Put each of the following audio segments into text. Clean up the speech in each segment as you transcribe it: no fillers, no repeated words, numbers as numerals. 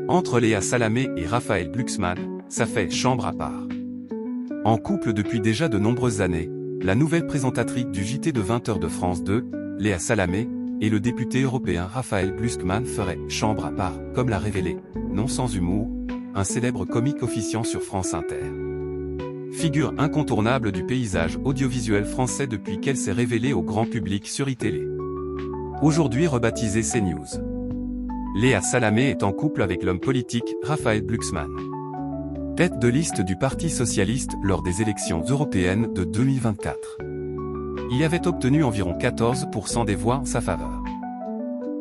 Entre Léa Salamé et Raphaël Glucksmann, ça fait chambre à part. En couple depuis déjà de nombreuses années, la nouvelle présentatrice du JT de 20h de France 2, Léa Salamé, et le député européen Raphaël Glucksmann feraient chambre à part, comme l'a révélé, non sans humour, un célèbre comique officiant sur France Inter. Figure incontournable du paysage audiovisuel français depuis qu'elle s'est révélée au grand public sur iTélé. Aujourd'hui rebaptisée CNews. Léa Salamé est en couple avec l'homme politique Raphaël Glucksmann. Tête de liste du Parti socialiste lors des élections européennes de 2024. Il avait obtenu environ 14% des voix en sa faveur,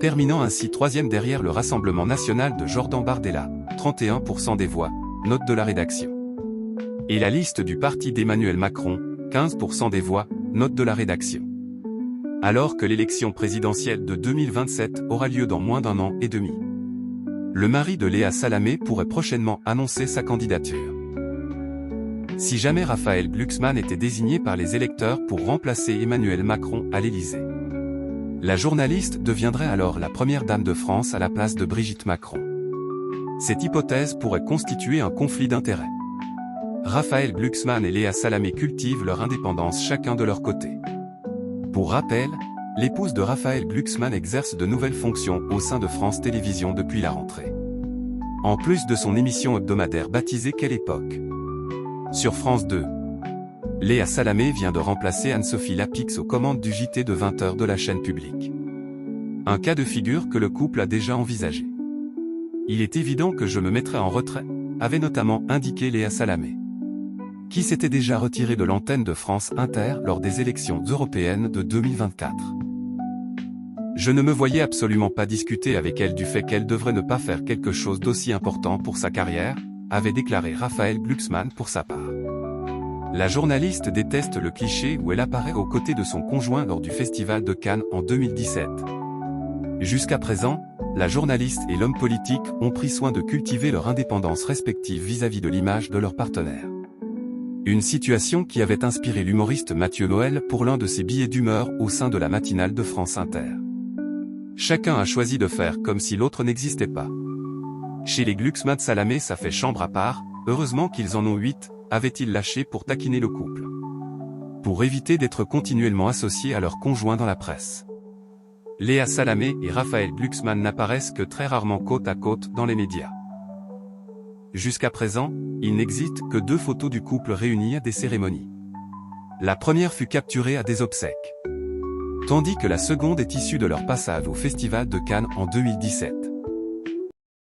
terminant ainsi troisième derrière le Rassemblement national de Jordan Bardella, 31% des voix, note de la rédaction. Et la liste du parti d'Emmanuel Macron, 15% des voix, note de la rédaction. Alors que l'élection présidentielle de 2027 aura lieu dans moins d'un an et demi. Le mari de Léa Salamé pourrait prochainement annoncer sa candidature. Si jamais Raphaël Glucksmann était désigné par les électeurs pour remplacer Emmanuel Macron à l'Élysée, la journaliste deviendrait alors la première dame de France à la place de Brigitte Macron. Cette hypothèse pourrait constituer un conflit d'intérêts. Raphaël Glucksmann et Léa Salamé cultivent leur indépendance chacun de leur côté. Pour rappel, l'épouse de Raphaël Glucksmann exerce de nouvelles fonctions au sein de France Télévisions depuis la rentrée. En plus de son émission hebdomadaire baptisée Quelle époque ? Sur France 2. Léa Salamé vient de remplacer Anne-Sophie Lapix aux commandes du JT de 20h de la chaîne publique. Un cas de figure que le couple a déjà envisagé. Il est évident que je me mettrai en retrait, avait notamment indiqué Léa Salamé, qui s'était déjà retirée de l'antenne de France Inter lors des élections européennes de 2024. Je ne me voyais absolument pas discuter avec elle du fait qu'elle devrait ne pas faire quelque chose d'aussi important pour sa carrière, avait déclaré Raphaël Glucksmann pour sa part. La journaliste déteste le cliché où elle apparaît aux côtés de son conjoint lors du Festival de Cannes en 2017. Jusqu'à présent, la journaliste et l'homme politique ont pris soin de cultiver leur indépendance respective vis-à-vis de l'image de leur partenaire. Une situation qui avait inspiré l'humoriste Mathieu Noël pour l'un de ses billets d'humeur au sein de la matinale de France Inter. Chacun a choisi de faire comme si l'autre n'existait pas. Chez les Glucksmann Salamé ça fait chambre à part, heureusement qu'ils en ont 8, avait-il lâché pour taquiner le couple. Pour éviter d'être continuellement associés à leurs conjoints dans la presse. Léa Salamé et Raphaël Glucksmann n'apparaissent que très rarement côte à côte dans les médias. Jusqu'à présent, il n'existe que 2 photos du couple réunis à des cérémonies. La première fut capturée à des obsèques, tandis que la seconde est issue de leur passage au Festival de Cannes en 2017.